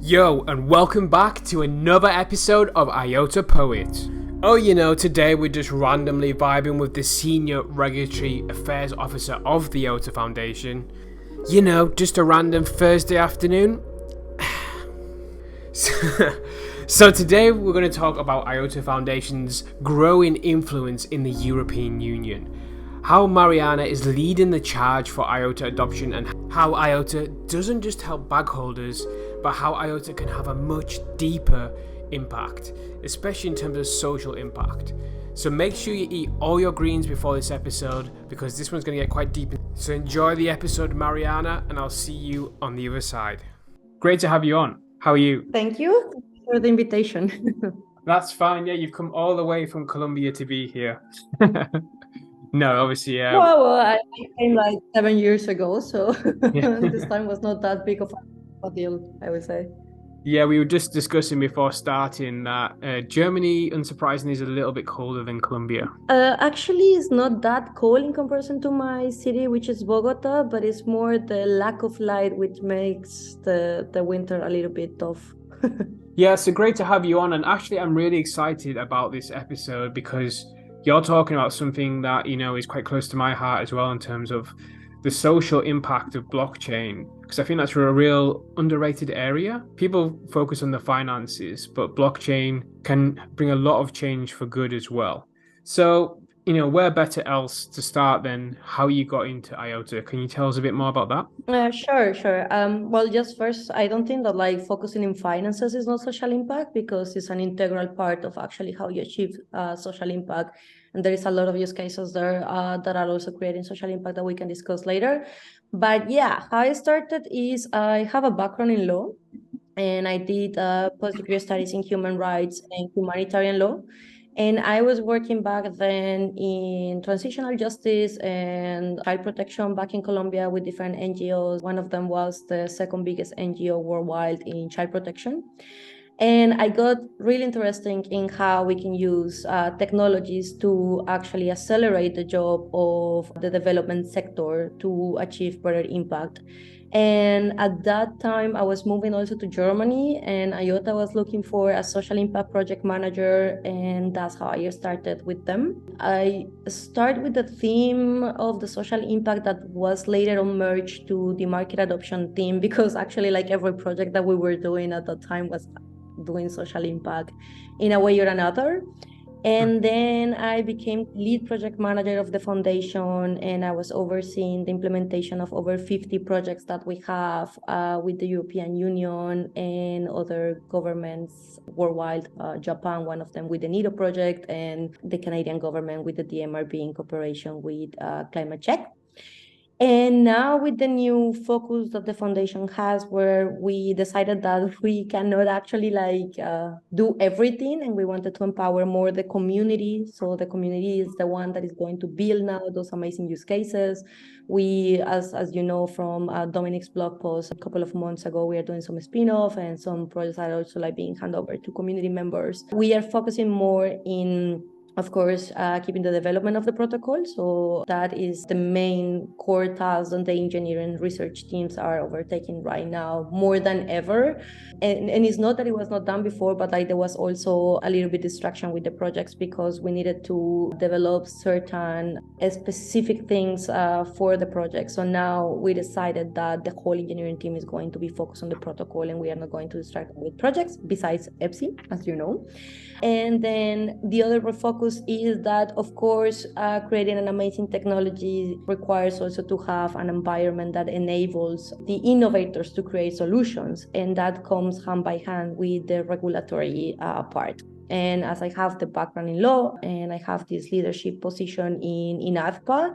Yo, and welcome back to another episode of Iota Poet. Today we're just randomly vibing with the Senior Regulatory Affairs Officer of the Iota Foundation. Just a random Thursday afternoon. So today we're going to talk about Iota Foundation's growing influence in the European Union. How Mariana is leading the charge for Iota adoption and how Iota doesn't just help bag holders, but how Iota can have a much deeper impact, especially in terms of social impact. So make sure you eat all your greens before this episode because this one's going to get quite deep. So enjoy the episode, Mariana, and I'll see you on the other side. Great to have you on. How are you? Thank you for the invitation. That's fine. Yeah, you've come all the way from Colombia to be here. No, obviously, yeah. Well, I came like 7 years ago, so Yeah. this time was not that big of a deal, I would say. Yeah, we were just discussing before starting that Germany, unsurprisingly, is a little bit colder than Colombia. Actually, it's not that cold in comparison to my city, which is Bogota, but it's more the lack of light which makes the winter a little bit tough. Yeah, so great to have you on. And actually, I'm really excited about this episode because you're talking about something that, is quite close to my heart as well in terms of the social impact of blockchain. Because I think that's a real underrated area. People focus on the finances, but blockchain can bring a lot of change for good as well. So, where better else to start than how you got into Iota? Can you tell us a bit more about that? Sure. Well, just first, I don't think that focusing in finances is not social impact because it's an integral part of actually how you achieve social impact. And there is a lot of use cases there that are also creating social impact that we can discuss later. But yeah, how I started is I have a background in law and I did post-degree studies in human rights and humanitarian law. And I was working back then in transitional justice and child protection back in Colombia with different NGOs. One of them was the second biggest NGO worldwide in child protection. And I got really interested in how we can use technologies to actually accelerate the job of the development sector to achieve better impact. And at that time, I was moving also to Germany, and Iota was looking for a social impact project manager, and that's how I started with them. I started with the theme of the social impact that was later on merged to the market adoption theme, because actually every project that we were doing at that time was doing social impact in a way or another. And then I became lead project manager of the foundation, and I was overseeing the implementation of over 50 projects that we have with the European Union and other governments worldwide, Japan, one of them with the NIDO project, and the Canadian government with the DMRB in cooperation with Climate Check. And now with the new focus that the foundation has, where we decided that we cannot actually do everything, and we wanted to empower more the community. So the community is the one that is going to build now those amazing use cases. We, as you know from Dominic's blog post a couple of months ago, we are doing some spin-off and some projects are also being handed over to community members. We are focusing more in, of course, keeping the development of the protocol. So that is the main core task that the engineering research teams are overtaking right now more than ever. And it's not that it was not done before, but there was also a little bit distraction with the projects because we needed to develop certain specific things for the project. So now we decided that the whole engineering team is going to be focused on the protocol, and we are not going to distract with projects besides EPSI, as you know. And then the other focus is that, of course, creating an amazing technology requires also to have an environment that enables the innovators to create solutions. And that comes hand by hand with the regulatory part. And as I have the background in law and I have this leadership position in INATBA,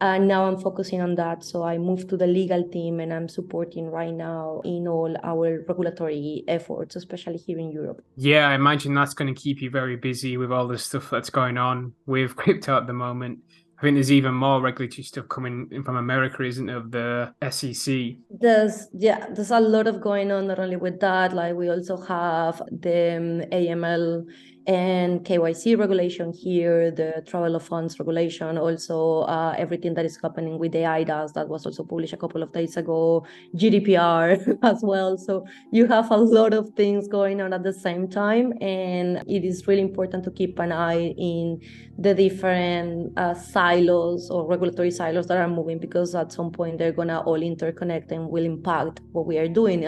now I'm focusing on that. So I moved to the legal team and I'm supporting right now in all our regulatory efforts, especially here in Europe. Yeah, I imagine that's going to keep you very busy with all the stuff that's going on with crypto at the moment. I think there's even more regulatory stuff coming in from America, isn't there, of the SEC? There's a lot of going on, not only with that, we also have the AML and KYC regulation here, the travel of funds regulation, also everything that is happening with the IDAS that was also published a couple of days ago, GDPR as well. So you have a lot of things going on at the same time, and it is really important to keep an eye in the different silos or regulatory silos that are moving, because at some point they're gonna all interconnect and will impact what we are doing.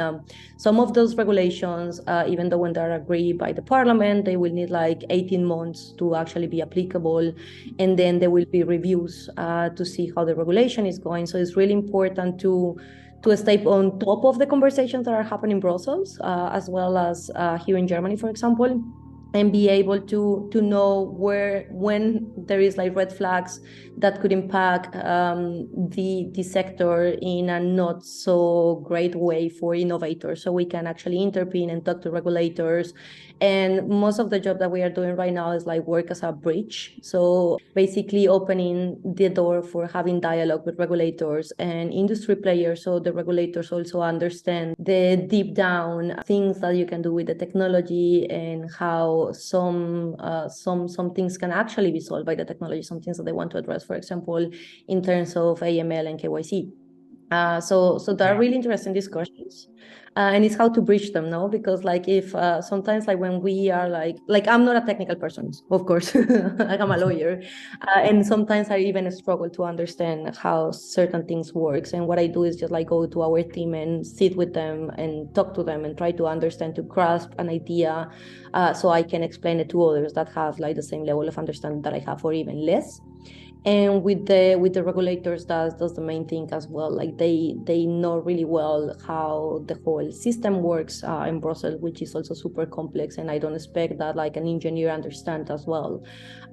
Some of those regulations, even though when they're agreed by the parliament, they will need like 18 months to actually be applicable, and then there will be reviews to see how the regulation is going. So it's really important to stay on top of the conversations that are happening in Brussels, as well as here in Germany, for example, and be able to know when there is like red flags that could impact the sector in a not so great way for innovators, so we can actually intervene and talk to regulators. And most of the job that we are doing right now is like work as a bridge, so basically opening the door for having dialogue with regulators and industry players, so the regulators also understand the deep down things that you can do with the technology, and how some things can actually be solved by the technology, some things that they want to address, for example, in terms of AML and KYC. So there are really interesting discussions, and it's how to bridge them, no? Because like if sometimes like when we are like I'm not a technical person, of course, like I'm a lawyer, and sometimes I even struggle to understand how certain things works. And what I do is just like go to our team and sit with them and talk to them and try to understand, to grasp an idea, so I can explain it to others that have like the same level of understanding that I have, or even less. And with the regulators, that's the main thing as well. Like they know really well how the whole system works in Brussels, which is also super complex, and I don't expect that like an engineer understand as well,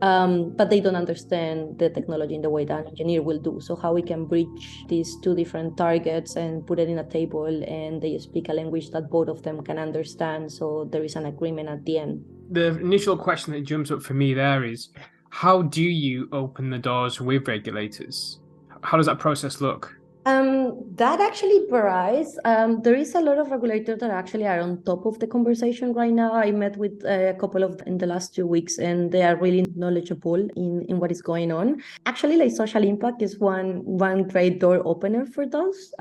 but they don't understand the technology in the way that an engineer will do. So how we can bridge these two different targets and put it in a table, and they speak a language that both of them can understand, so there is an agreement at the end. The initial question that jumps up for me there is, how do you open the doors with regulators? How does that process look? That actually varies. There is a lot of regulators that actually are on top of the conversation right now. I met with a couple of them in the last 2 weeks, and they are really knowledgeable in what is going on. Actually, like social impact is one great door opener for those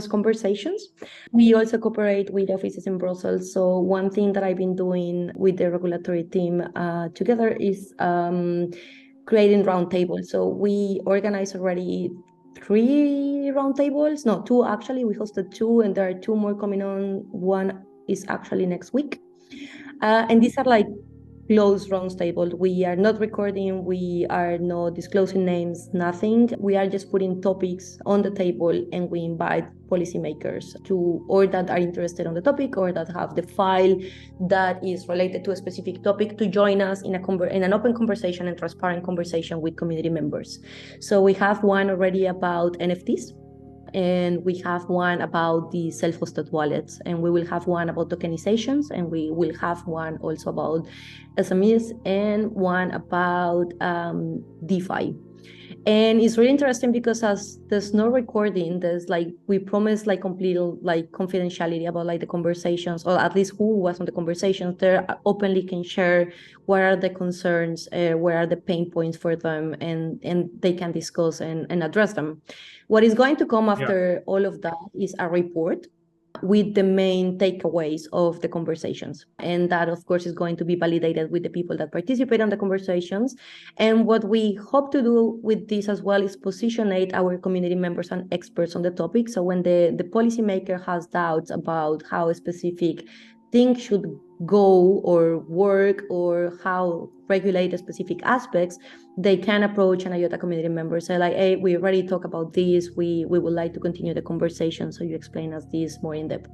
conversations. We also cooperate with offices in Brussels. So one thing that I've been doing with the regulatory team together is creating roundtables. So we organize already 3 roundtables. No, 2 actually. We hosted 2, and there are 2 more coming on. One is actually next week. And these are like closed roundtables. We are not recording, we are not disclosing names, nothing. We are just putting topics on the table, and we invite policymakers to, or that are interested on the topic, or that have the file that is related to a specific topic, to join us in an open conversation and transparent conversation with community members. So we have one already about NFTs, and we have one about the self-hosted wallets, and we will have one about tokenizations, and we will have one also about SMEs, and one about DeFi. And it's really interesting because as there's no recording, there's like, we promise like complete like confidentiality about like the conversations, or at least who was on the conversations. They openly can share what are the concerns, where are the pain points for them, and they can discuss and address them. What is going to come after all of that is a report with the main takeaways of the conversations. And that, of course, is going to be validated with the people that participate on the conversations. And what we hope to do with this as well is positionate our community members and experts on the topic. So when the policymaker has doubts about how a specific thing should go or work, or how regulate specific aspects, they can approach an Iota community member, say like, hey, we already talked about this, we would like to continue the conversation, so you explain us this more in depth.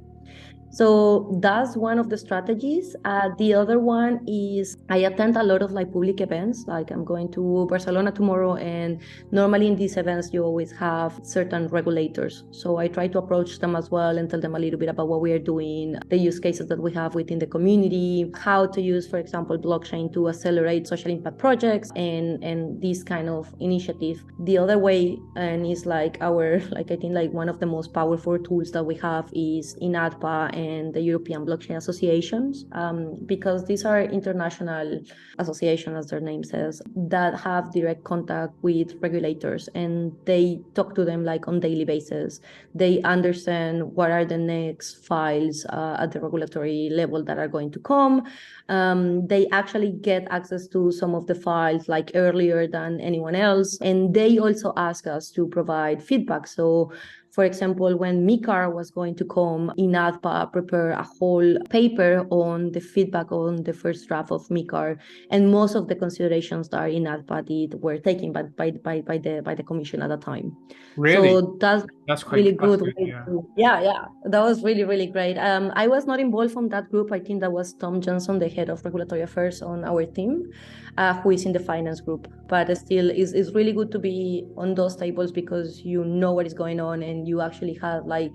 So that's one of the strategies. The other one is I attend a lot of like public events. Like I'm going to Barcelona tomorrow, and normally in these events you always have certain regulators. So I try to approach them as well and tell them a little bit about what we are doing, the use cases that we have within the community, how to use, for example, blockchain to accelerate social impact projects, and this kind of initiative. The other way, and is like our, like I think like one of the most powerful tools that we have, is INATBA INATBA and the European Blockchain Associations, because these are international associations, as their name says, that have direct contact with regulators, and they talk to them like on daily basis. They understand what are the next files at the regulatory level that are going to come. They actually get access to some of the files like earlier than anyone else, and they also ask us to provide feedback. So for example, when MiCAR was going to come, INATBA prepared a whole paper on the feedback on the first draft of MiCAR, and most of the considerations that INATBA did were taken by the commission at the time. Really? So that's quite really good. Yeah. That was really great. I was not involved from that group. I think that was Tom Johnson, the head of regulatory affairs on our team, who is in the finance group. But still, it's really good to be on those tables because you know what is going on and you actually have like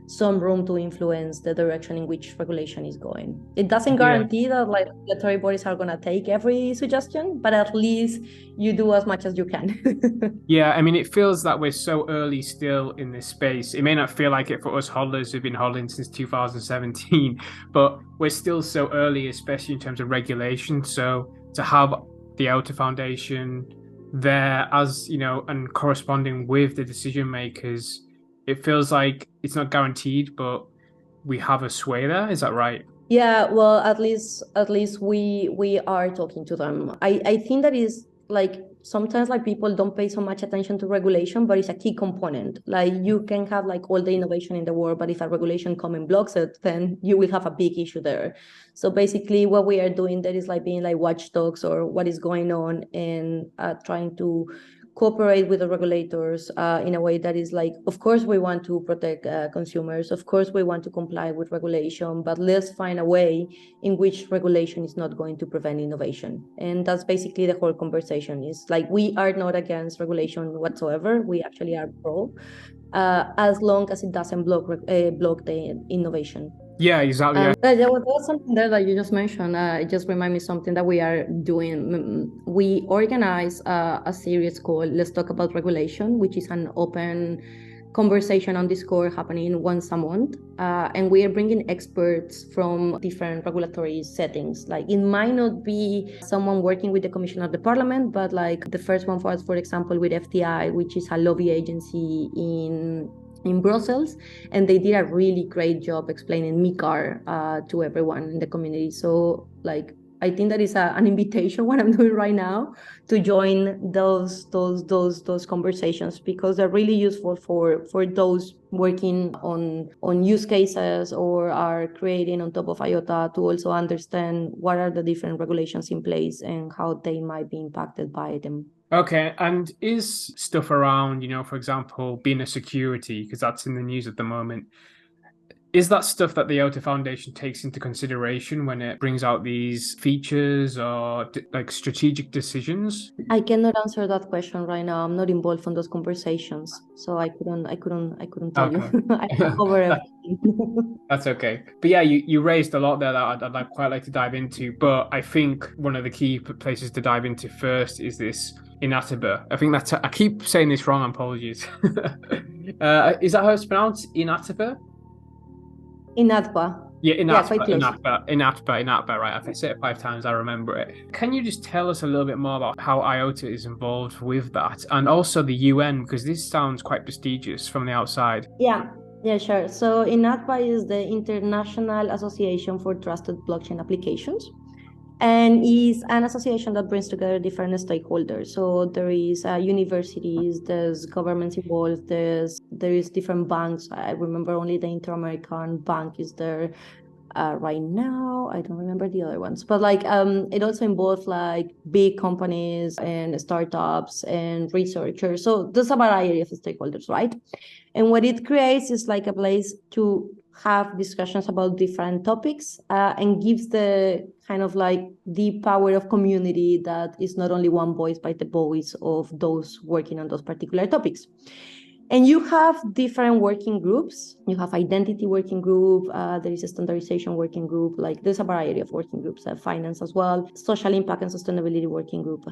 some room to influence the direction in which regulation is going. It doesn't guarantee that like regulatory bodies are going to take every suggestion, but at least you do as much as you can. Yeah, I mean, it feels that we're so early still in this space. It may not feel like it for us hodlers who've been hodling since 2017, but we're still so early, especially in terms of regulation. So to have the Iota Foundation there as, you know, and corresponding with the decision makers, it feels like it's not guaranteed, but we have a sway there. Is that right? Yeah, well, at least we are talking to them. I think that is like sometimes like people don't pay so much attention to regulation, but it's a key component. Like you can have like all the innovation in the world, but if a regulation come and blocks it, then you will have a big issue there. So basically what we are doing there is like being like watchdogs or what is going on and trying to cooperate with the regulators in a way that is like, of course, we want to protect consumers. Of course, we want to comply with regulation, but let's find a way in which regulation is not going to prevent innovation. And that's basically the whole conversation is like, we are not against regulation whatsoever. We actually are pro, as long as it doesn't block the innovation. Yeah, exactly. There was something there that you just mentioned. It just reminded me something that we are doing. We organize a series called Let's Talk About Regulation, which is an open conversation on Discord happening once a month. And we are bringing experts from different regulatory settings. Like it might not be someone working with the Commission of the Parliament, but like the first one was, for example, with FTI, which is a lobby agency in Brussels, and they did a really great job explaining MiCAR to everyone in the community. So like I think that is an invitation what I'm doing right now to join those conversations because they're really useful for those working on use cases or are creating on top of IOTA to also understand what are the different regulations in place and how they might be impacted by them. Okay, and is stuff around, you know, for example, being a security, because that's in the news at the moment, is that stuff that the Iota Foundation takes into consideration when it brings out these features or like strategic decisions? I cannot answer that question right now. I'm not involved in those conversations, so I couldn't tell you. I cover everything. That's okay. But yeah, you raised a lot there that I'd like, quite like to dive into. But I think one of the key places to dive into first is this INATBA. I think that's, I keep saying this wrong, apologies. Is that how it's pronounced? INATBA? INATBA. Yeah, INATBA, INATBA, right. If I say it 5 times, I remember it. Can you just tell us a little bit more about how IOTA is involved with that? And also the UN, because this sounds quite prestigious from the outside. Yeah, sure. So INATBA is the International Association for Trusted Blockchain Applications, and is an association that brings together different stakeholders. So there is universities, there's governments involved, there is different banks. I remember only the Inter-American Bank is there right now. I don't remember the other ones, but like it also involves like big companies and startups and researchers. So there's a variety of stakeholders, right? And what it creates is like a place to have discussions about different topics and gives the kind of like the power of community that is not only one voice, but the voice of those working on those particular topics. And you have different working groups. You have identity working group. There is a standardization working group. Like there's a variety of working groups, finance as well. Social impact and sustainability working group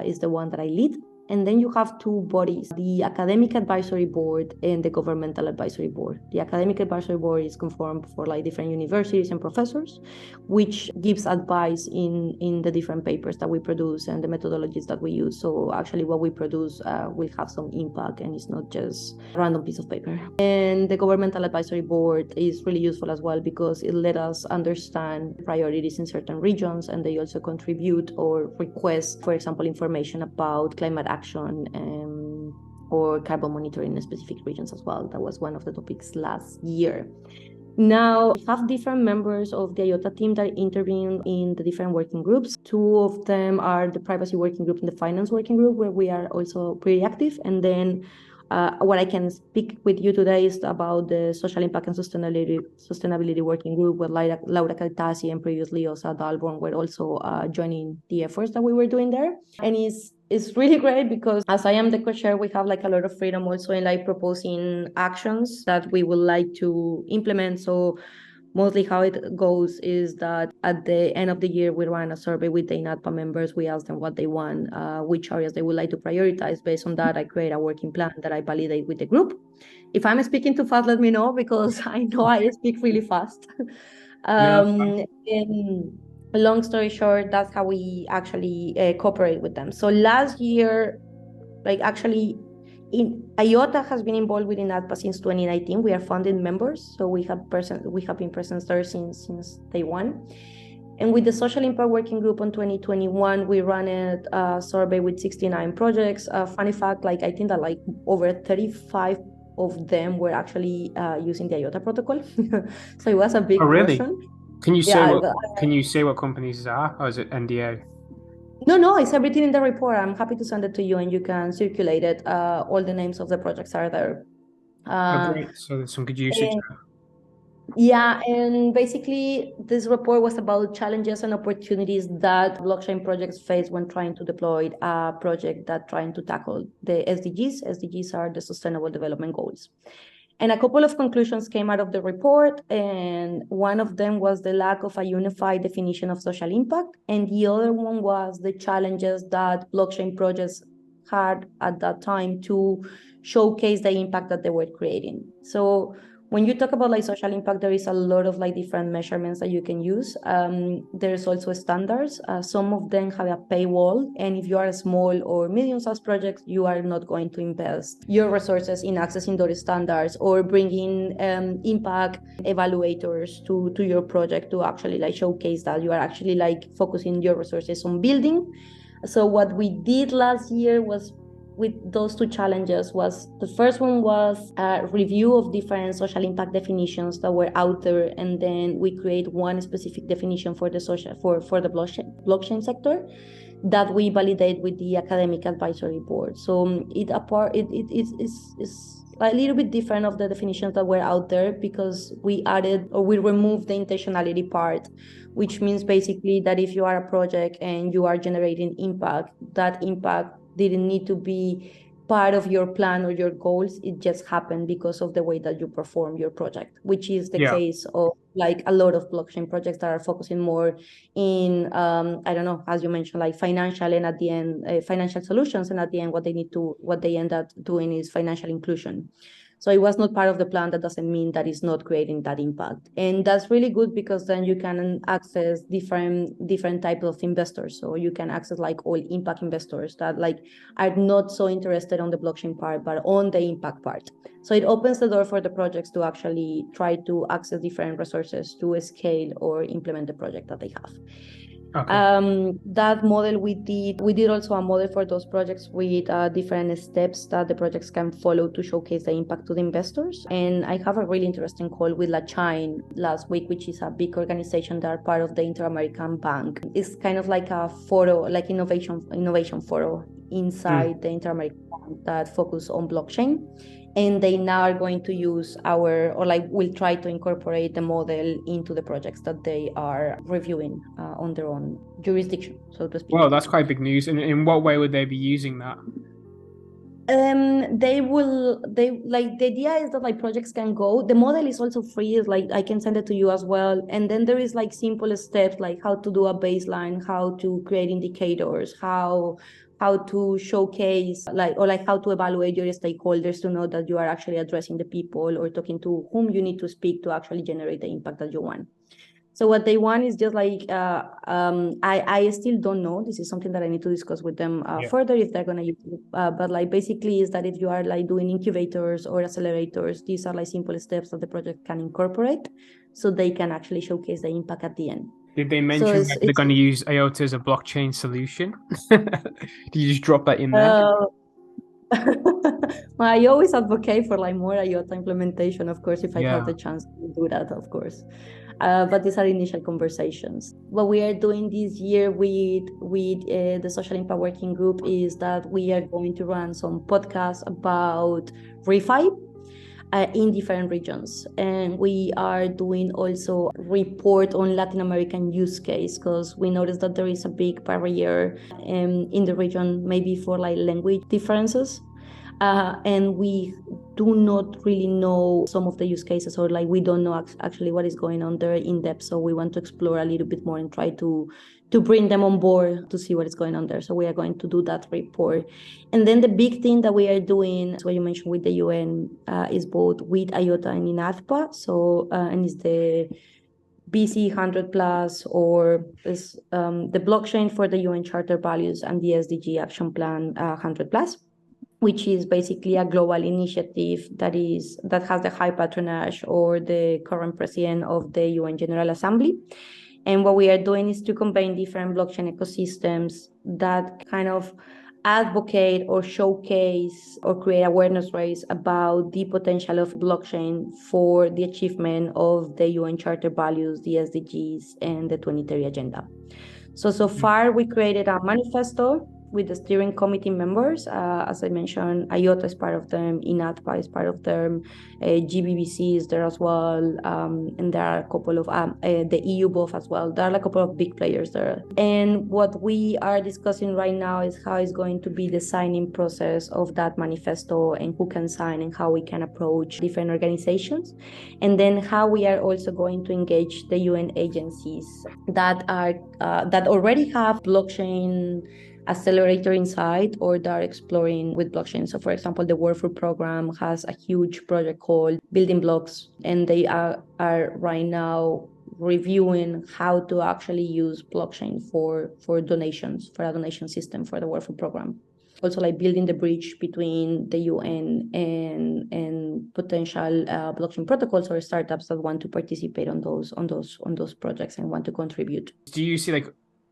is the one that I lead. And then you have two bodies, the Academic Advisory Board and the Governmental Advisory Board. The Academic Advisory Board is conformed for like different universities and professors, which gives advice in the different papers that we produce and the methodologies that we use. So actually what we produce will have some impact and it's not just a random piece of paper. And the Governmental Advisory Board is really useful as well because it let us understand priorities in certain regions, and they also contribute or request, for example, information about climate action or carbon monitoring in specific regions as well. That was one of the topics last year. Now, we have different members of the Iota team that intervene in the different working groups. Two of them are the privacy working group and the finance working group, where we are also pretty active. And then what I can speak with you today is about the social impact and sustainability working group, where Laura Caltasi and previously Osa Dalborn were also joining the efforts that we were doing there. And it's really great because as I am the co-chair, we have like a lot of freedom also in like proposing actions that we would like to implement. So mostly how it goes is that at the end of the year, we run a survey with the INATBA members. We ask them what they want, which areas they would like to prioritize. Based on that, I create a working plan that I validate with the group. If I'm speaking too fast, let me know, because I know I speak really fast. And long story short, that's how we actually cooperate with them. So last year, like actually, Iota has been involved with INATBA since 2019. We are founding members, so we have been present there since day one. And with the Social Impact Working Group on 2021, we ran a survey with 69 projects. Funny fact, like I think that like over 35 of them were actually using the Iota protocol. So it was a big portion. Can you say what companies are, or is it NDA? No, it's everything in the report. I'm happy to send it to you and you can circulate it. All the names of the projects are there. Great. So there's some good usage. Yeah, and basically this report was about challenges and opportunities that blockchain projects face when trying to deploy a project that trying to tackle the SDGs. SDGs are the Sustainable Development Goals. And a couple of conclusions came out of the report, and one of them was the lack of a unified definition of social impact, and the other one was the challenges that blockchain projects had at that time to showcase the impact that they were creating. So when you talk about like social impact, there is a lot of like different measurements that you can use. There's also standards. Some of them have a paywall, and if you are a small or medium-sized project, you are not going to invest your resources in accessing those standards or bringing impact evaluators to your project to actually like showcase that you are actually like focusing your resources on building. So what we did last year was with those two challenges was the first one was a review of different social impact definitions that were out there, and then we create one specific definition for the social for the blockchain sector that we validate with the Academic Advisory Board. So it's a little bit different of the definitions that were out there because we added or we removed the intentionality part, which means basically that if you are a project and you are generating impact, that impact didn't need to be part of your plan or your goals. It just happened because of the way that you perform your project, which is the case of like a lot of blockchain projects that are focusing more in, I don't know, as you mentioned, like financial, and at the end, financial solutions. And at the end, what they end up doing is financial inclusion. So it was not part of the plan. That doesn't mean that it's not creating that impact. And that's really good because then you can access different types of investors. So you can access like all impact investors that like are not so interested on the blockchain part, but on the impact part. So it opens the door for the projects to actually try to access different resources to scale or implement the project that they have. Okay. That model we did also a model for those projects with different steps that the projects can follow to showcase the impact to the investors. And I have a really interesting call with La Chain last week, which is a big organization that are part of the Inter-American Bank. It's kind of like a foro, like innovation foro inside the Inter-American Bank that focus on blockchain. And they now are going to use will try to incorporate the model into the projects that they are reviewing on their own jurisdiction, so to speak. Well, that's quite big news. And in what way would they be using that? The idea is that like projects can go. The model is also free. It's like I can send it to you as well. And then there is like simple steps like how to do a baseline, how to create indicators, how how to showcase how to evaluate your stakeholders to know that you are actually addressing the people or talking to whom you need to speak to actually generate the impact that you want. So what they want is just I still don't know. This is something that I need to discuss with them further if they're going to use it. But basically is that if you are doing incubators or accelerators, these are simple steps that the project can incorporate so they can actually showcase the impact at the end. Did they mention that they're going to use IOTA as a blockchain solution? Did you just drop that in there? I always advocate for more IOTA implementation, of course, if I have the chance to do that, of course. But these are initial conversations. What we are doing this year with the Social Impact Working Group is that we are going to run some podcasts about refi in different regions. And we are doing also report on Latin American use case because we noticed that there is a big barrier in the region, maybe for language differences. And we do not really know some of the use cases, or we don't know actually what is going on there in depth. So we want to explore a little bit more and try to bring them on board to see what is going on there. So we are going to do that report. And then the big thing that we are doing, what you mentioned with the UN, is both with IOTA and INATBA. So, and it's the BC 100 plus, or is the blockchain for the UN Charter Values and the SDG Action Plan 100 plus, which is basically a global initiative that has the high patronage or the current president of the UN General Assembly. And what we are doing is to combine different blockchain ecosystems that kind of advocate or showcase or create awareness raise about the potential of blockchain for the achievement of the UN Charter Values, the SDGs, and the 2030 Agenda. So far, we created a manifesto with the steering committee members. As I mentioned, IOTA is part of them, INATBA is part of them, GBBC is there as well, and there are a couple of, the EU both as well. There are a couple of big players there. And what we are discussing right now is how it's going to be the signing process of that manifesto and who can sign and how we can approach different organizations. And then how we are also going to engage the UN agencies that already have blockchain accelerator inside or that are exploring with blockchain. So for example, the World Food Program has a huge project called Building Blocks, and they are right now reviewing how to actually use blockchain for donations, for a donation system for the World Food Program. Also building the bridge between the UN and potential blockchain protocols or startups that want to participate on those projects and want to contribute. Do you see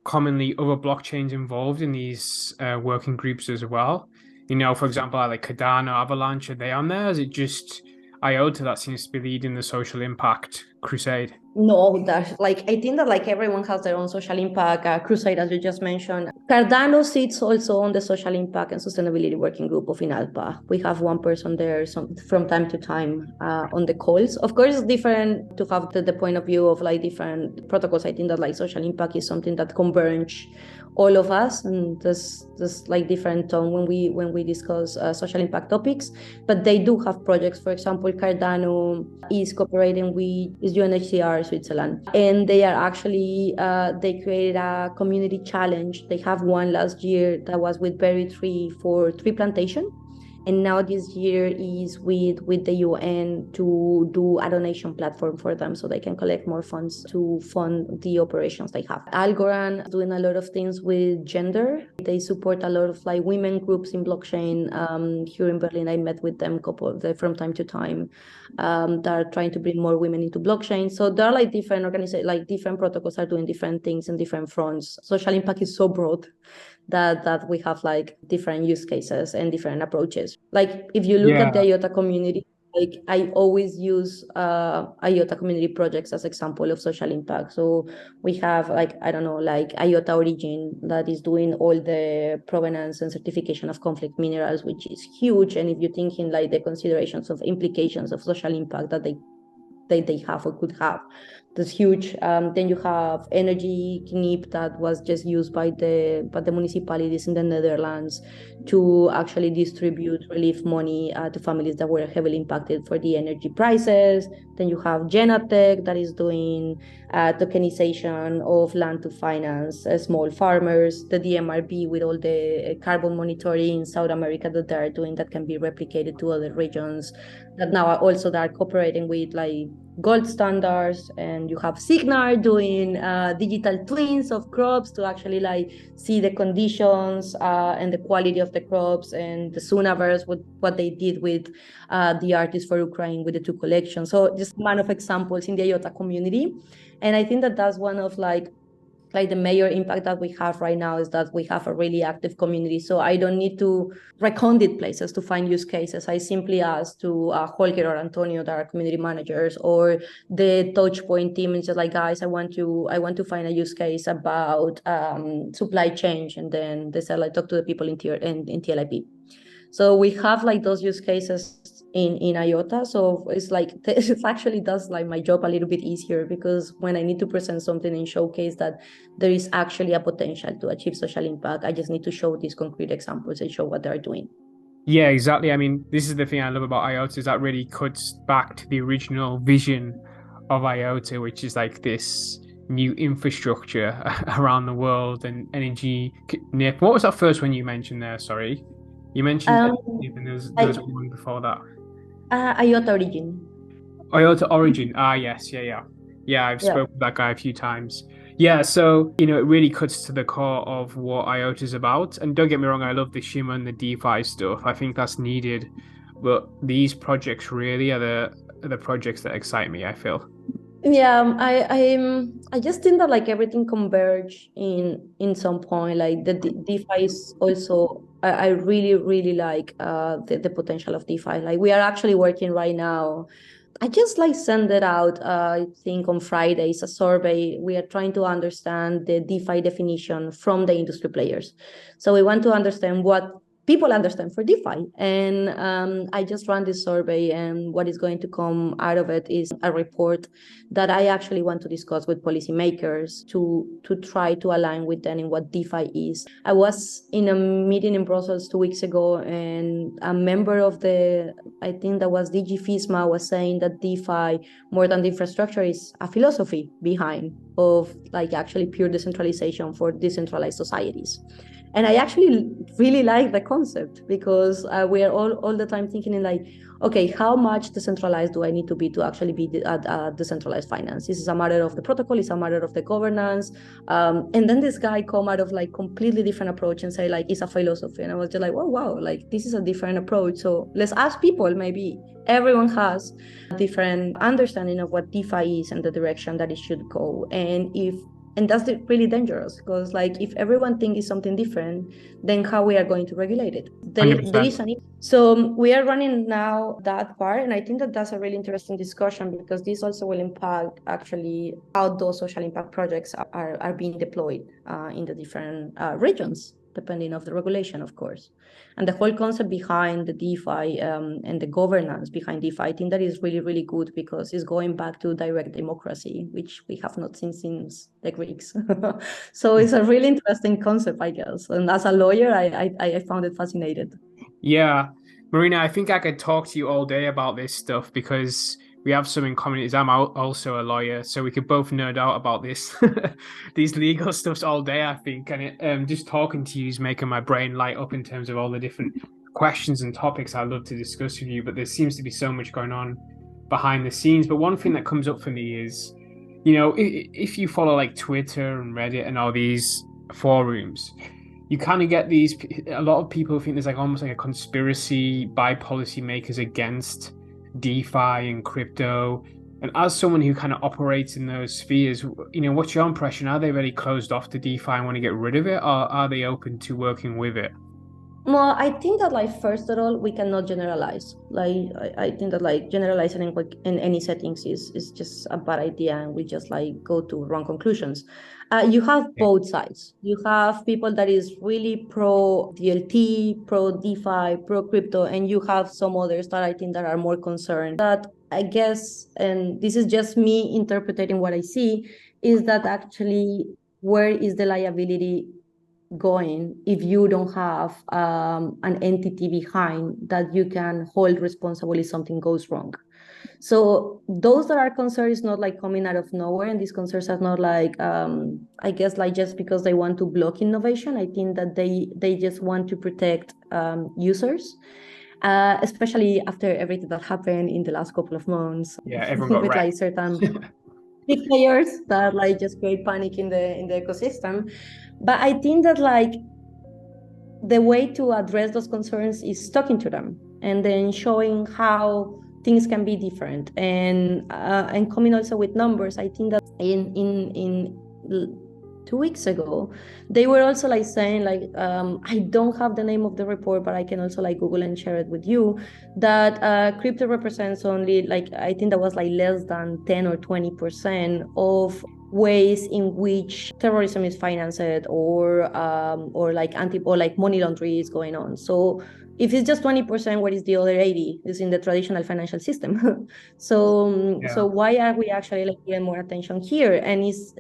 commonly other blockchains involved in these working groups as well? For example, Cardano, Avalanche, are they on there? Is it just IOTA that seems to be leading the social impact crusade? No, that's I think that everyone has their own social impact crusade, as you just mentioned. Cardano sits also on the social impact and sustainability working group of INATBA. We have one person there from time to time on the calls. Of course, it's different to have the point of view of different protocols. I think that social impact is something that converge all of us, and there's different tone when we discuss social impact topics. But they do have projects. For example, Cardano is cooperating with UNHCR Switzerland, and they are actually they created a community challenge. They have one last year that was with berry tree for tree plantation. And now this year is with the UN to do a donation platform for them so they can collect more funds to fund the operations they have. Algorand is doing a lot of things with gender. They support a lot of women groups in blockchain. Here in Berlin, I met with them from time to time. That are trying to bring more women into blockchain. So there are different organizations, different protocols are doing different things in different fronts. Social impact is so broad that we have different use cases and different approaches. If you look at the IOTA community, I always use IOTA community projects as example of social impact. So we have IOTA Origin that is doing all the provenance and certification of conflict minerals, which is huge. And if you think in the considerations of implications of social impact that they have or could have, That's huge. Then you have energy knip that was just used by the municipalities in the Netherlands to actually distribute relief money to families that were heavily impacted for the energy prices. Then you have Genatech that is doing tokenization of land to finance small farmers. The DMRB with all the carbon monitoring in South America that they're doing that can be replicated to other regions. That now are also that are cooperating with like gold standards, and you have Signar doing digital twins of crops to actually like see the conditions and the quality of the crops, and the Sunaverse, what they did with the artists for Ukraine with the two collections. So just one of examples in the Iota community. And I think that that's one of like the major impact that we have right now is that we have a really active community. So I don't need to recommend places to find use cases. I simply ask to Holger or Antonio, that are community managers, or the Touchpoint team, and just like, guys, I want to find a use case about supply chain, and then they say like, talk to the people in TLIP. So we have like those use cases in Iota. So it's like, it actually does like my job a little bit easier, because when I need to present something and showcase that there is actually a potential to achieve social impact, I just need to show these concrete examples and show what they're doing. Yeah, exactly. I mean, this is the thing I love about IOTA, is that really cuts back to the original vision of IOTA, which is like this new infrastructure around the world and energy. Nip, what was that first one you mentioned there? Sorry, you mentioned energy, and there was one before that. Iota Origin. Iota Origin. Ah, yes, yeah. I've Yeah. spoken with that guy a few times. Yeah, so it really cuts to the core of what IOTA is about. And don't get me wrong, I love the Shimmer and the DeFi stuff. I think that's needed, but these projects really are the projects that excite me, I feel. Yeah, I just think that like everything converge in some point. Like the DeFi is also, I really like the potential of DeFi. Like we are actually working right now. I just like send it out, I think on Fridays, a survey. We are trying to understand the DeFi definition from the industry players. So we want to understand what people understand for DeFi. And I just ran this survey, and what is going to come out of it is a report that I actually want to discuss with policymakers to try to align with them in what DeFi is. I was in a meeting in Brussels 2 weeks ago, and a member of I think that was DG FISMA, was saying that DeFi, more than the infrastructure, is a philosophy behind of like actually pure decentralization for decentralized societies. And I actually really like the concept, because we are all the time thinking in like, okay, how much decentralized do I need to be to actually be decentralized finance? This is a matter of the protocol, it's a matter of the governance. And then this guy come out of like completely different approach and say like, it's a philosophy. And I was just like, wow, like this is a different approach. So let's ask people, maybe everyone has a different understanding of what DeFi is and the direction that it should go. And that's really dangerous, because like if everyone thinks something different, then how we are going to regulate it? There is an so we are running now that part, and I think that that's a really interesting discussion, because this also will impact actually how those social impact projects are being deployed in the different regions, depending on the regulation, of course. And the whole concept behind the DeFi and the governance behind DeFi, I think that is really good, because it's going back to direct democracy, which we have not seen since the Greeks. So it's a really interesting concept, I guess. And as a lawyer, I found it fascinating. Yeah, Marina, I think I could talk to you all day about this stuff because we have some in common. Is I'm also a lawyer, so we could both nerd out about this, these legal stuffs all day. I think, and just talking to you is making my brain light up in terms of all the different questions and topics I'd love to discuss with you. But there seems to be so much going on behind the scenes. But one thing that comes up for me is, if you follow like Twitter and Reddit and all these forums, you kind of get a lot of people think there's like almost like a conspiracy by policymakers against DeFi and crypto. And as someone who kind of operates in those spheres, what's your impression? Are they really closed off to DeFi and want to get rid of it, or are they open to working with it? Well, I think that like first of all, we cannot generalize. Like I think that like generalizing in any settings is just a bad idea, and we just like go to wrong conclusions. You have Yeah. both sides. You have people that is really pro DLT, pro DeFi, pro crypto, and you have some others that I think that are more concerned. That I guess, and this is just me interpreting what I see, is that actually where is the liability going if you don't have an entity behind that you can hold responsible if something goes wrong. So those that are concerned is not like coming out of nowhere, and these concerns are not like I guess like just because they want to block innovation. I think that they just want to protect users, especially after everything that happened in the last couple of months Yeah, everyone got with like wrecked. certain big players that like just create panic in the ecosystem. But I think that like the way to address those concerns is talking to them and then showing how things can be different and coming also with numbers. I think that in 2 weeks ago they were also like saying like I don't have the name of the report, but I can also like Google and share it with you, that crypto represents only like I think that was like less than 10 or 20% of ways in which terrorism is financed or like anti or like money laundering is going on. So if it's just 20%, what is the other 80 is in the traditional financial system. So Yeah. why are we actually like giving more attention here? And is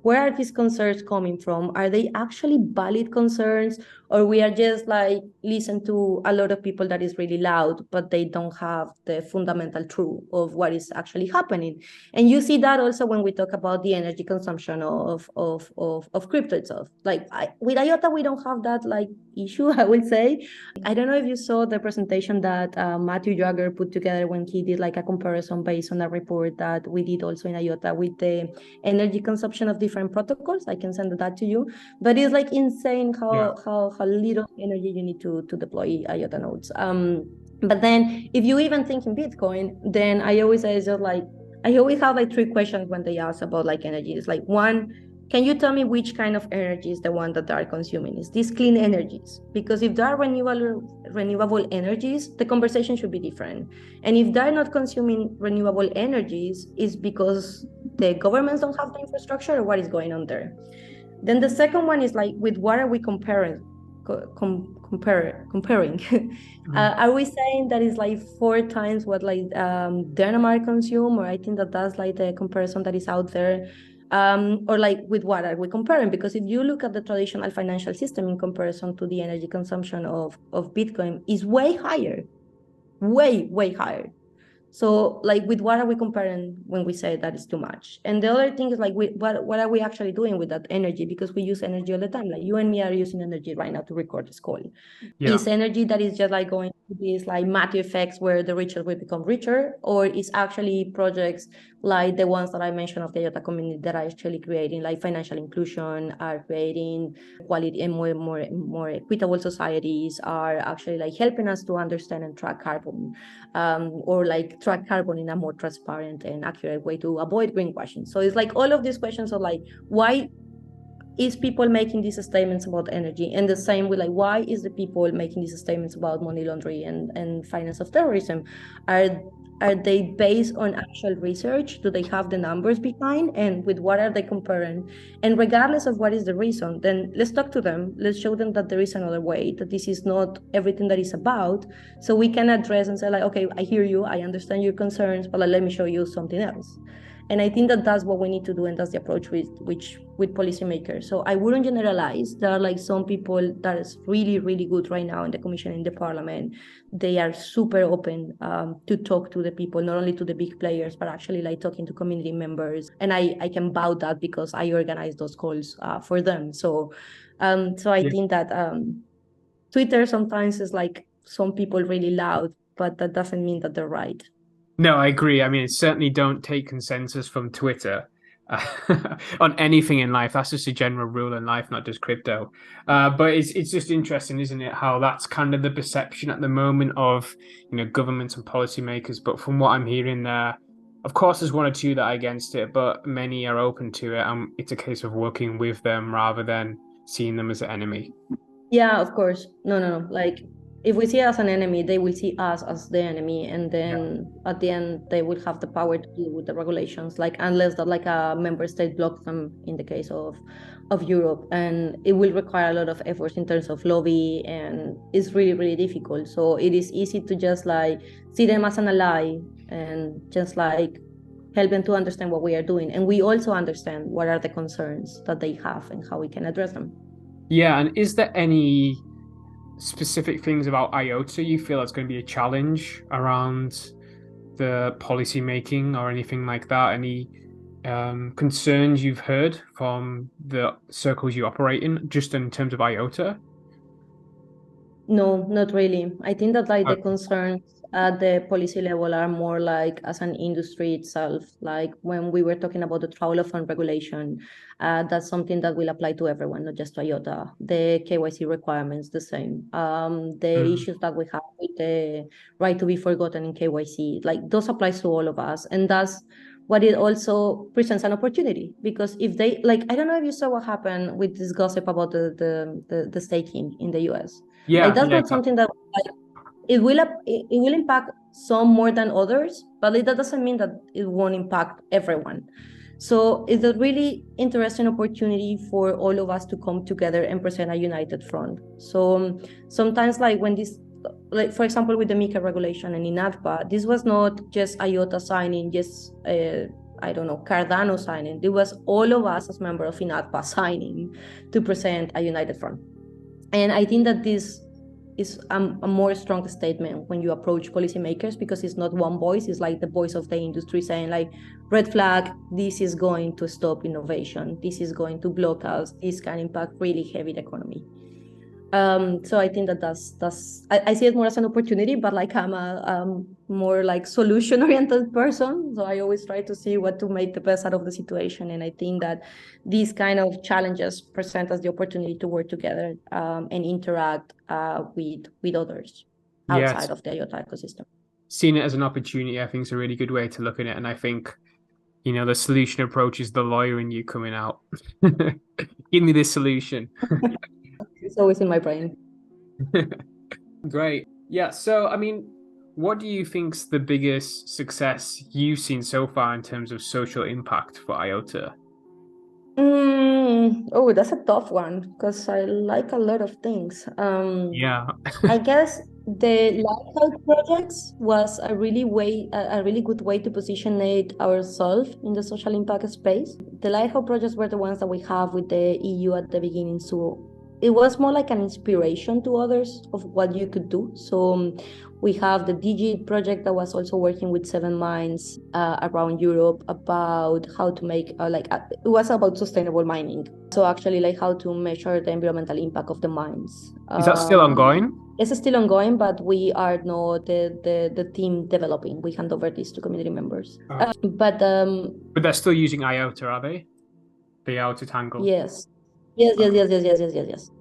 where are these concerns coming from? Are they actually valid concerns, or we are just like listen to a lot of people that is really loud, but they don't have the fundamental truth of what is actually happening? And you see that also when we talk about the energy consumption of crypto itself. Like with IOTA, we don't have that like issue, I would say. I don't know if you saw the presentation that Matthew Jagger put together when he did like a comparison based on a report that we did also in IOTA with the energy consumption of different protocols. I can send that to you. But it's like insane Yeah. how little energy you need to deploy IOTA nodes. But then if you even think in Bitcoin, then I always say it's just like I always have like three questions when they ask about like energy. It's like one, can you tell me which kind of energy is the one that they are consuming? Is this clean energies? Because if there are renewable energies, the conversation should be different. And if they're not consuming renewable energies, is because the governments don't have the infrastructure, or what is going on there? Then the second one is like, with what are we comparing? Comparing. Are we saying that is like 4 times what like Denmark consume, or I think that that's like the comparison that is out there, or like with what are we comparing? Because if you look at the traditional financial system in comparison to the energy consumption of Bitcoin, is way higher, way higher. So like with what are we comparing when we say that is too much? And the other thing is like what are we actually doing with that energy? Because we use energy all the time. Like you and me are using energy right now to record this call. Yeah. Is energy that is just like going to these like Matthew effects where the richer will become richer, or is actually projects like the ones that I mentioned of the Iota community that are actually creating like financial inclusion, are creating quality and more equitable societies, are actually like helping us to understand and track carbon, or like track carbon in a more transparent and accurate way to avoid greenwashing. So it's like all of these questions are like, why is people making these statements about energy? And the same with like, why is the people making these statements about money laundering and finance of terrorism? Are they based on actual research? Do they have the numbers behind? And with what are they comparing? And regardless of what is the reason, then let's talk to them. Let's show them that there is another way, that this is not everything that is about. So we can address and say like, okay, I hear you, I understand your concerns, but like, let me show you something else. And I think that that's what we need to do, and that's the approach with policymakers. So I wouldn't generalize. There are like some people that is really good right now in the commission, in the parliament. They are super open to talk to the people, not only to the big players, but actually like talking to community members. And I can vouch that because I organize those calls for them. So I Yeah. think that Twitter sometimes is like some people really loud, but that doesn't mean that they're right. No, I agree. I mean, certainly don't take consensus from Twitter on anything in life. That's just a general rule in life, not just crypto. But it's just interesting, isn't it? How that's kind of the perception at the moment of, governments and policymakers. But from what I'm hearing there, of course, there's one or two that are against it, but many are open to it. And it's a case of working with them rather than seeing them as an enemy. Yeah, of course. No, no, no. Like, if we see it as an enemy, they will see us as the enemy, and Yeah. then at the end, they will have the power to deal with the regulations. Like, unless that like a member state blocks them in the case of Europe, and it will require a lot of efforts in terms of lobby, and it's really really difficult. So it is easy to just like see them as an ally and just like help them to understand what we are doing, and we also understand what are the concerns that they have and how we can address them. Yeah, and is there any specific things about IOTA you feel that's going to be a challenge around the policy making or anything like that? Any concerns you've heard from the circles you operate in, just in terms of IOTA? No, not really. I think that like the Okay. concerns at the policy level are more like as an industry itself. Like when we were talking about the travel fund regulation, that's something that will apply to everyone, not just Toyota. The KYC requirements, the same. The Mm. issues that we have with the right to be forgotten in KYC, like those applies to all of us, and that's what it also presents an opportunity because if they like, I don't know if you saw what happened with this gossip about the staking in the US. Like Yeah, that's yeah, not something that like, it will impact some more than others, but that doesn't mean that it won't impact everyone. So it's a really interesting opportunity for all of us to come together and present a united front. So sometimes like when this like for example with the MiCA regulation and INATBA, this was not just IOTA signing, just I don't know, Cardano signing. It was all of us as members of INATBA signing to present a united front. And I think that this is a more strong statement when you approach policymakers because it's not one voice, it's like the voice of the industry saying like, red flag, this is going to stop innovation, this is going to block us, this can impact really heavy the economy. So I think that that's I see it more as an opportunity, but like I'm a more like solution oriented person. So I always try to see what to make the best out of the situation. And I think that these kind of challenges present us the opportunity to work together and interact with others yes. outside of the IOTA ecosystem. Seeing it as an opportunity, I think is a really good way to look at it. And I think, the solution approach is the lawyer in you coming out. Give me this solution. It's always in my brain. Great. Yeah. So, what do you think's the biggest success you've seen so far in terms of social impact for IOTA? Oh, that's a tough one because I like a lot of things. Yeah. I guess the lighthouse projects was a really good way to position it ourselves in the social impact space. The lighthouse projects were the ones that we have with the EU at the beginning, so it was more like an inspiration to others of what you could do. So we have the Digit project that was also working with 7 mines around Europe about how to make it was about sustainable mining. So actually, like how to measure the environmental impact of the mines. Is that still ongoing? It's still ongoing, but we are not the team developing. We hand over this to community members. Oh. But But they're still using IOTA, are they? The IOTA Tangle. yes, yes, yes, Oh. yes, yes, yes, yes, yes, yes.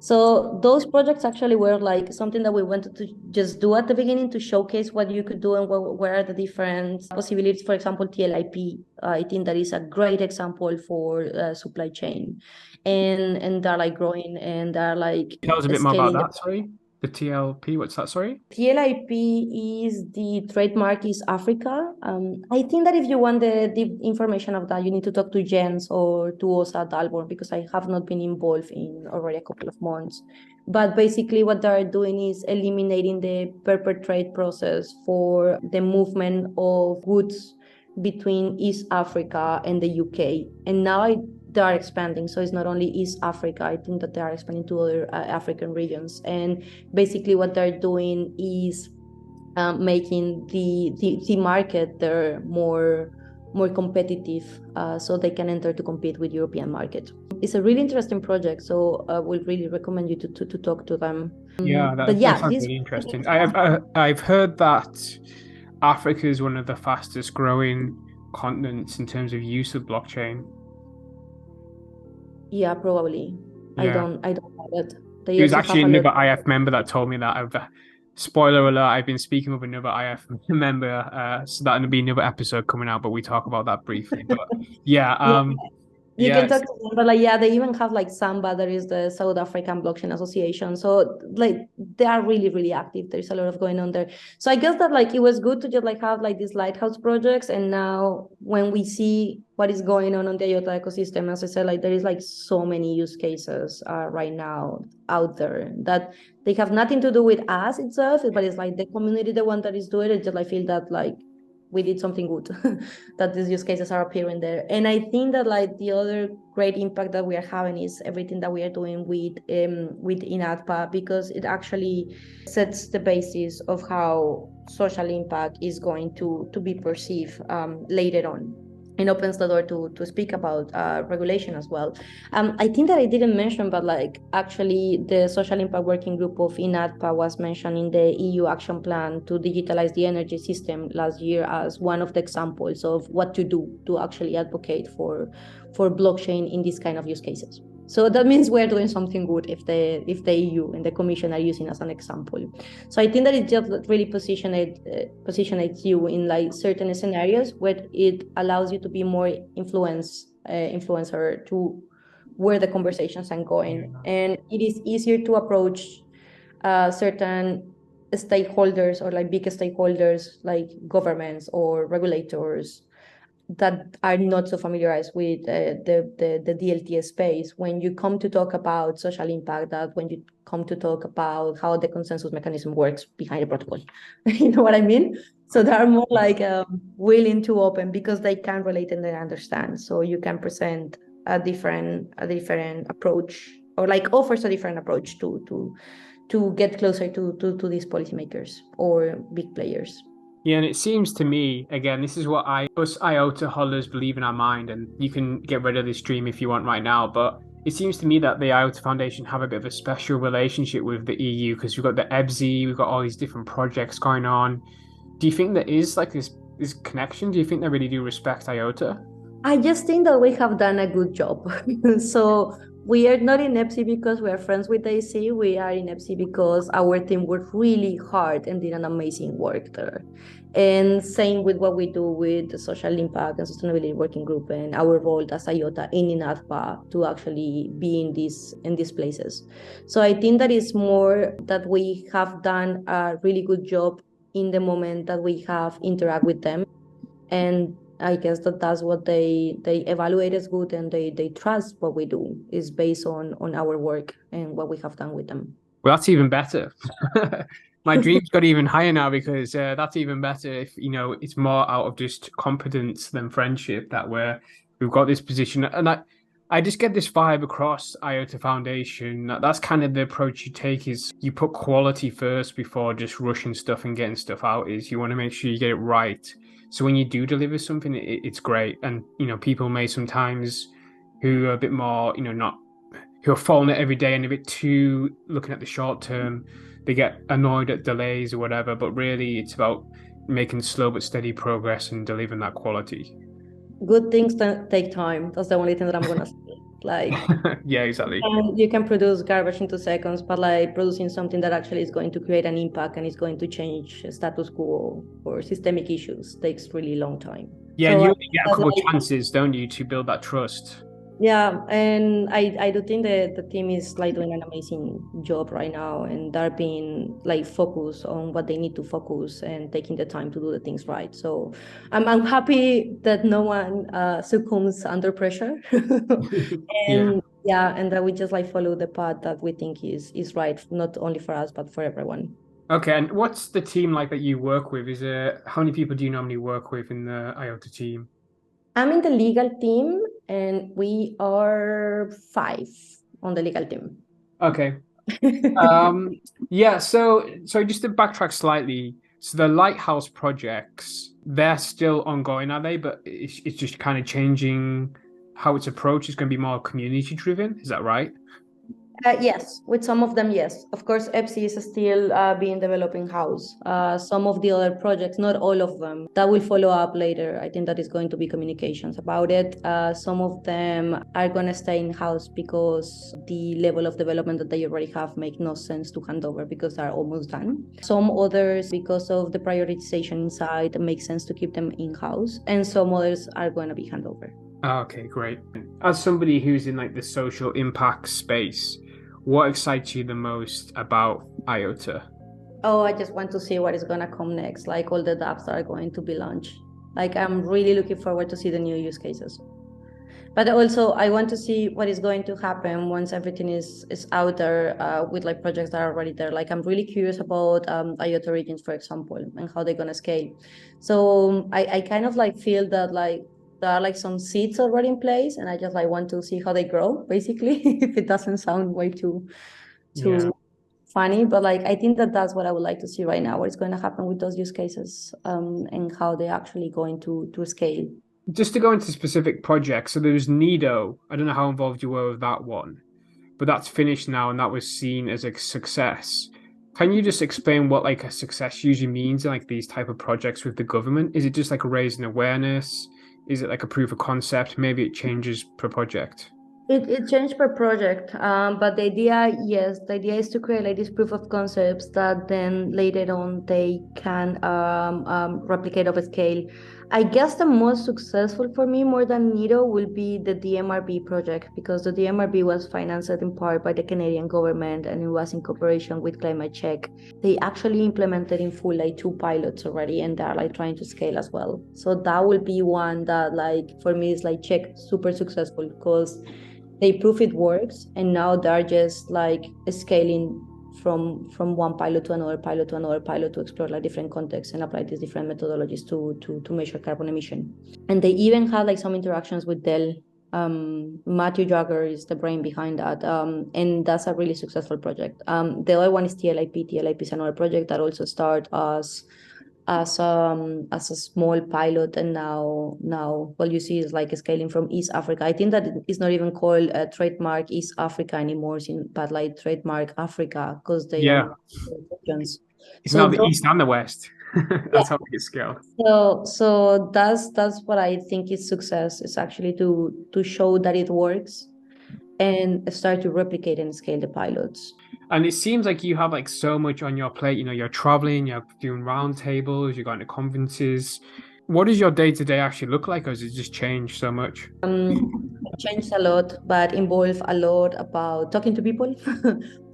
So those projects actually were like something that we wanted to just do at the beginning to showcase what you could do and what are the different possibilities. For example, TLIP, I think that is a great example for supply chain, and they're like growing and they're like Tell us a bit more about scaling the that, sorry. The TLP, what's that, sorry? TLIP is the trademark is Africa. I think that if you want the deep information of that, you need to talk to Jens or to Osa Dalborn because I have not been involved in already a couple of months. But basically what they're doing is eliminating the perpetrate process for the movement of goods between East Africa and the UK. And now they are expanding. So it's not only East Africa, I think that they are expanding to other African regions. And basically what they're doing is making the market there more competitive so they can enter to compete with European market. It's a really interesting project, so I would really recommend you to talk to them. Yeah, But that yeah, sounds this really interesting. I've heard that Africa is one of the fastest growing continents in terms of use of blockchain. yeah probably Yeah. I don't know that they It was also actually have a lot. another IF member that told me that. Spoiler alert, I've been speaking with another IF member, so that'll be another episode coming out, but we talk about that briefly. But yeah, Yeah, You can Yes. talk to them, but like, yeah, they even have like Samba, that is the South African Blockchain Association. So like they are really, really active. There's a lot of going on there. So I guess that like it was good to just like have like these lighthouse projects. And now when we see what is going on the IOTA ecosystem, as I said, like there is like so many use cases right now out there that they have nothing to do with us itself, but it's like the community, the one that is doing it. Just I feel that like we did something good that these use cases are appearing there. And I think that like the other great impact that we are having is everything that we are doing with INATBA, because it actually sets the basis of how social impact is going to be perceived later on, and opens the door to speak about regulation as well. I think that I didn't mention, but like actually the social impact working group of INATBA was mentioned in the EU action plan to digitalize the energy system last year as one of the examples of what to do to actually advocate for blockchain in these kind of use cases. So that means we're doing something good if the EU and the Commission are using as an example. So I think that it just really positions you in like certain scenarios where it allows you to be more influencer to where the conversations are going, and it is easier to approach certain stakeholders or like big stakeholders like governments or regulators that are not so familiarized with the DLT space when you come to talk about social impact, that when you come to talk about how the consensus mechanism works behind the protocol. You know what I mean? So they are more like willing to open because they can relate and they understand. So you can present a different approach, or like offers a different approach to get closer to these policymakers or big players. Yeah, and it seems to me, again, this is what us IOTA holders believe in our mind, and you can get rid of this stream if you want right now, but it seems to me that the IOTA Foundation have a bit of a special relationship with the EU because we've got the EBSI, we've got all these different projects going on. Do you think there is like this connection? Do you think they really do respect IOTA? I just think that we have done a good job. So we are not in EPSI because we are friends with AC. We are in EPSI because our team worked really hard and did an amazing work there. And same with what we do with the social impact and sustainability working group and our role as IOTA in INATBA to actually be in these places. So I think that is more that we have done a really good job in the moment that we have interact with them. And I guess that's what they evaluate as good, and they trust what we do is based on our work and what we have done with them. Well, that's even better. My dreams got even higher now because that's even better if it's more out of just competence than friendship that we've got this position. And I just get this vibe across IOTA Foundation. That's kind of the approach you take, is you put quality first before just rushing stuff and getting stuff out. Is you want to make sure you get it right. So when you do deliver something, it's great. And people may sometimes who are a bit more not who are following it every day and a bit too looking at the short term, they get annoyed at delays or whatever. But really, it's about making slow but steady progress and delivering that quality. Good things take time. That's the only thing that I'm gonna say. Like, yeah, exactly. you can produce garbage in 2 seconds, but like producing something that actually is going to create an impact and is going to change status quo or systemic issues takes really long time. Yeah, So and you only get a couple like, chances, don't you, to build that trust? yeah, and I do think that the team is like doing an amazing job right now, and they're being like focused on what they need to focus and taking the time to do the things right. So I'm happy that no one succumbs under pressure, Yeah. and yeah, and that we just like follow the path that we think is right, not only for us but for everyone. Okay, and what's the team like that you work with? Is there how many people do you normally work with in the IOTA team? I'm in the legal team, and we are 5 on the legal team. Okay. Yeah, so just to backtrack slightly, so the lighthouse projects, they're still ongoing, are they? But it's just kind of changing how its approach is going to be more community driven. Is that right? Yes, with some of them, yes. Of course, EPSI is still being developed in-house. Some of the other projects, not all of them, that will follow up later. I think that is going to be communications about it. Some of them are going to stay in-house because the level of development that they already have make no sense to hand over because they're almost done. Some others, because of the prioritization inside, it makes sense to keep them in-house. And some others are going to be handed over. Okay, great. As somebody who's in like the social impact space, what excites you the most about IOTA? Oh, I just want to see what is gonna come next, like all the dApps that are going to be launched. Like I'm really looking forward to see the new use cases. But also I want to see what is going to happen once everything is out there with like projects that are already there. Like I'm really curious about IoT regions, for example, and how they're gonna scale. So I kind of like feel that like there are like some seeds already in place, and I just like want to see how they grow, basically, if it doesn't sound way too Yeah. funny, but like I think that that's what I would like to see right now. What is going to happen with those use cases, and how they're actually going to scale. Just to go into specific projects, so there was Nido. I don't know how involved you were with that one, but that's finished now and that was seen as a success. Can you just explain what like a success usually means in like these type of projects with the government? Is it just like raising awareness? Is it like a proof of concept? Maybe it changes per project. It changed per project, but the idea, yes, the idea is to create like these proof of concepts that then later on they can replicate of a scale. I guess the most successful for me, more than Nido, will be the DMRB project, because the DMRB was financed in part by the Canadian government and it was in cooperation with Climate Check. They actually implemented in full like 2 pilots already, and they're like trying to scale as well. So that will be one that like for me is like check super successful, because they prove it works, and now they're just like scaling from one pilot to another pilot to another pilot to explore like different contexts and apply these different methodologies to measure carbon emission. And they even had like some interactions with Dell. Matthew Jagger is the brain behind that, and that's a really successful project. The other one is TLIP. TLIP is another project that also started as a small pilot, and now what you see is like scaling from East Africa. I think that it's not even called a trademark East Africa anymore, but like trademark Africa, because they Yeah, own regions. it's now So the East and the West. yeah, That's how it scaled. so that's what I think is success, is actually to show that it works and start to replicate and scale the pilots. And it seems like you have like so much on your plate. You know, you're traveling, you're doing roundtables, you're going to conferences. What does your day to day actually look like, or has it just changed so much? Changed a lot, but involve a lot about talking to people,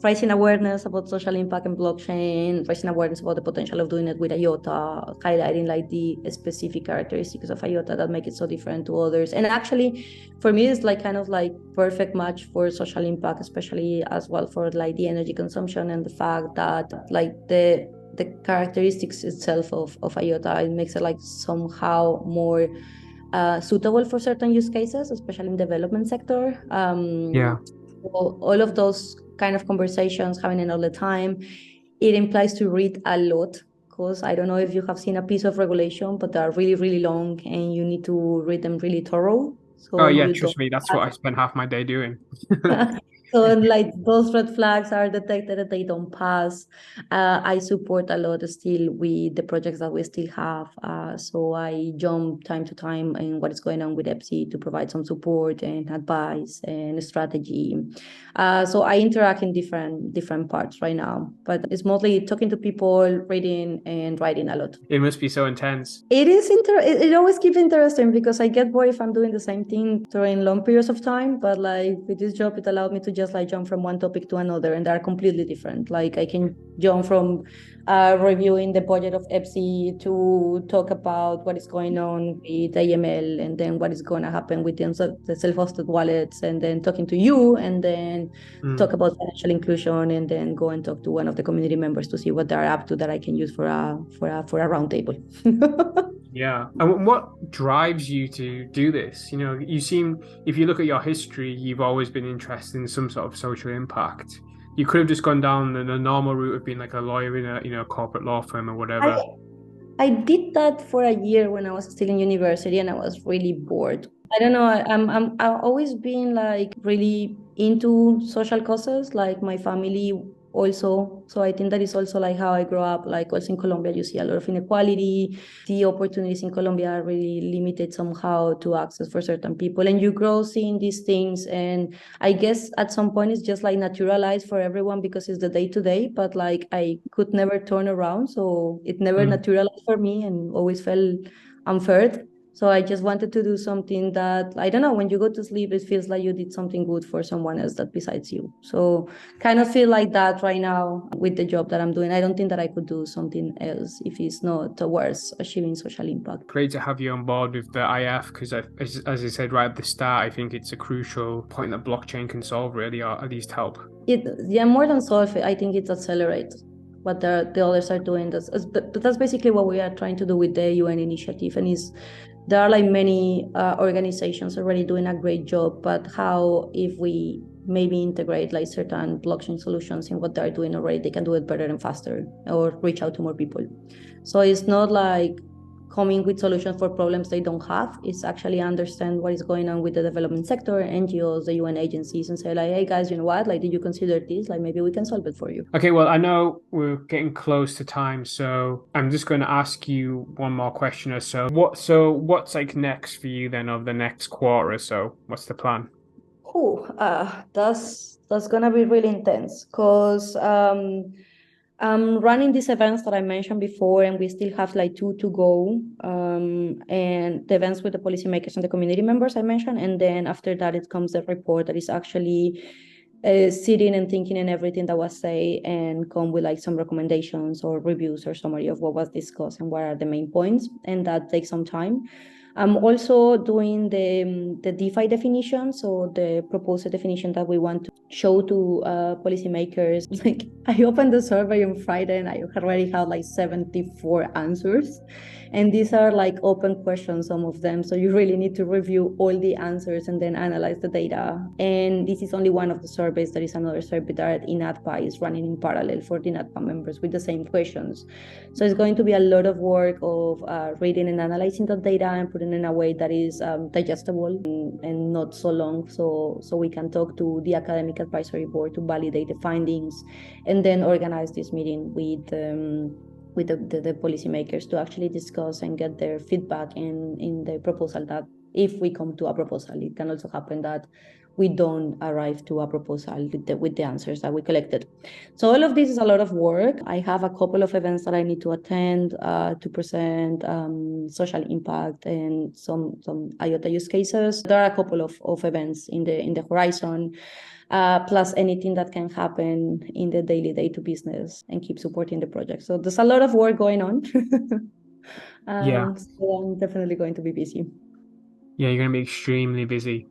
raising awareness about social impact and blockchain, raising awareness about the potential of doing it with IOTA, highlighting like the specific characteristics of IOTA that make it so different to others. And actually, for me, it's like kind of like perfect match for social impact, especially as well for like the energy consumption and the fact that like the characteristics itself of IOTA, it makes it like somehow more suitable for certain use cases, especially in development sector. Yeah. So all of those kind of conversations happening all the time, it implies to read a lot, because I don't know if you have seen a piece of regulation, but they are really, really long and you need to read them really thorough. Oh So yeah, you don't trust me, that's what I spend half my day doing. so like those red flags are detected and they don't pass. I support a lot still with the projects that we still have. So I jump time to time in what is going on with EPSI to provide some support and advice and strategy. So I interact in different parts right now, but it's mostly talking to people, reading and writing a lot. It must be so intense. It is it always keeps interesting, because I get bored if I'm doing the same thing during long periods of time. But like with this job, it allowed me to just like jump from one topic to another, and they're completely different. Like I can jump from reviewing the budget of EPSI to talk about what is going on with AML, and then what is going to happen with the self-hosted wallets, and then talking to you, and then talk about financial inclusion, and then go and talk to one of the community members to see what they're up to that I can use for a roundtable. Yeah. And what drives you to do this? You know, you seem, if you look at your history, you've always been interested in some sort of social impact. You could have just gone down the normal route of being like a lawyer in a, corporate law firm or I whatever. I did that for a year when I was still in university, and I was really bored. I don't know. I've always been like really into social causes, like my family also. So I think that is also like how I grew up. Like also in Colombia, you see a lot of inequality. The opportunities in Colombia are really limited somehow to access for certain people, and you grow seeing these things. And I guess at some point it's just like naturalized for everyone because it's the day to day. But like I could never turn around, so it never Mm. naturalized for me, and always felt unfair. So I just wanted to do something that, I don't know, when you go to sleep, it feels like you did something good for someone else that besides you. So kind of feel like that right now with the job that I'm doing. I don't think that I could do something else if it's not towards achieving social impact. Great to have you on board with the IF because, as I said right at the start, I think it's a crucial point that blockchain can solve, really, or at least help. Yeah, more than solve it, I think it accelerates what the others are doing. That's basically what we are trying to do with the UN initiative, and there are like many organizations already doing a great job, but how if we maybe integrate like certain blockchain solutions in what they're doing already, they can do it better and faster or reach out to more people. So it's not like coming with solutions for problems they don't have. It's actually understand what is going on with the development sector, NGOs, the UN agencies, and say like, hey guys, you know what? Like, did you consider this? Like, maybe we can solve it for you. Okay, well, I know we're getting close to time, so I'm just going to ask you one more question or so. What's like next for you then over the next quarter or so? What's the plan? That's gonna be really intense because I'm running these events that I mentioned before, and we still have like 2 to go. And the events with the policymakers and the community members I mentioned, and then after that, it comes the report that is actually sitting and thinking in everything that was said and come with like some recommendations or reviews or summary of what was discussed and what are the main points, and that takes some time. I'm also doing the DeFi definition, so the proposed definition that we want to show to policymakers. Like, I opened the survey on Friday and I already had like 74 answers. And these are like open questions, some of them. So you really need to review all the answers and then analyze the data. And this is only one of the surveys. There is another survey that INATBA is running in parallel for the INATBA members with the same questions. So it's going to be a lot of work of reading and analyzing the data and putting it in a way that is digestible and not so long. So we can talk to the academic advisory board to validate the findings, and then organize this meeting with the policymakers to actually discuss and get their feedback in the proposal. That if we come to a proposal, it can also happen that we don't arrive to a proposal with the answers that we collected. So all of this is a lot of work. I have a couple of events that I need to attend to present social impact and some IOTA use cases. There are a couple of events in the horizon. Plus anything that can happen in the daily day-to business and keep supporting the project. So there's a lot of work going on. Yeah. So I'm definitely going to be busy. Yeah, you're going to be extremely busy.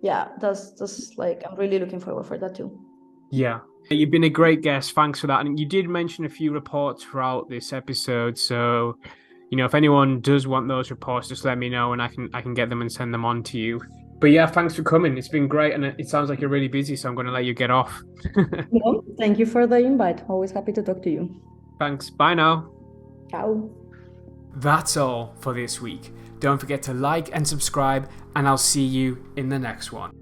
Yeah, that's like, I'm really looking forward for that too. Yeah. You've been a great guest. Thanks for that. And you did mention a few reports throughout this episode. So, if anyone does want those reports, just let me know and I can get them and send them on to you. But yeah, thanks for coming. It's been great. And it sounds like you're really busy, so I'm going to let you get off. Well, thank you for the invite. Always happy to talk to you. Thanks. Bye now. Ciao. That's all for this week. Don't forget to like and subscribe, and I'll see you in the next one.